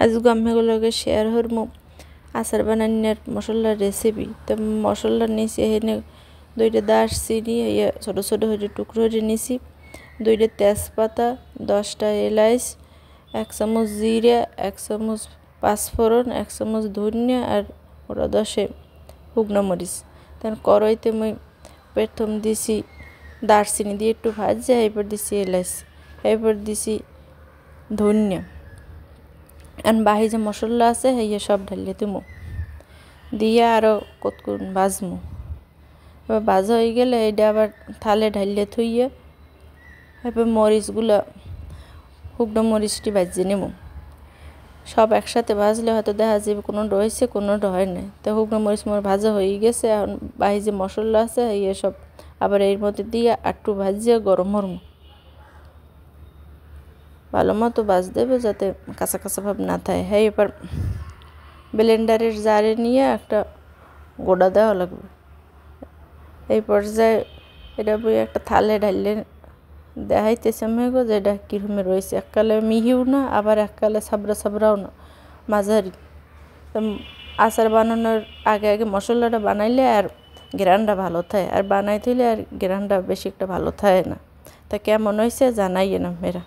আজকে আমিগুলোকে শেয়ার হরমু আচার বানানোর মশলার রেসিপি। তো মশলা নিছি এখানে 2টা দারচিনি ছোট ছোট হয়ে টুকরো করে নিছি, 2টা তেজপাতা, 10টা এলাচ, 1 চামচ জিরা, 1 চামচ পাঁচফোড়ন, 1 চামচ ধনিয়া আর ওরা 10 শুকনো মরিচ। তখন কড়াইতে মই প্রথম দিছি দারচিনি দিয়ে একটু ভাজে, এরপর দিছি এলাচ, এরপর দিছি ধনিয়া। আর বাহি যে মশলা আছে হইয়া সব ঢালিয়ে দিমু, দিয়ে আরও কতক্ষণ ভাজমু। এবার ভাজা হয়ে গেলে এটা আবার থালে ঢালিয়ে থুইয়ে এরপর মরিচগুলো শুকনো মরিচটি ভাজিয়ে নেবো। সব একসাথে ভাজলে হয়তো দেখা যাবে কোনোটা হয়েছে কোনোটা হয় না। তো শুকনো মরিচ মোর ভাজা হয়ে গেছে। এখন বাহি যে মশলা আছে এই সব আবার এর মধ্যে দিয়ে একটু ভাজিয়ে গরম হরমু। ভালো মতো ভাজ দেবে যাতে কাঁচা কাঁচা ভাব না থাকে। হ্যাঁ, এবার ব্লেন্ডারের জারে নিয়ে একটা গোড়া দেওয়া লাগবে। এই পর্যায়ে এটা বই একটা থালে ঢাললে দেখাইতেছে মেঘো যে এটা কীরকমে রয়েছে, এককালে মিহিও না আবার এককালে সাবরা সাবরাও না, মাঝারি। তো আচার বানানোর আগে আগে মশলাটা বানাইলে আর ঘ্রাণটা ভালো থাকে, আর বানাই থইলে আর ঘ্রাণটা বেশি একটা ভালো থাকে না। তা কেমন হয়েছে জানাইয়ে না মেয়েরা।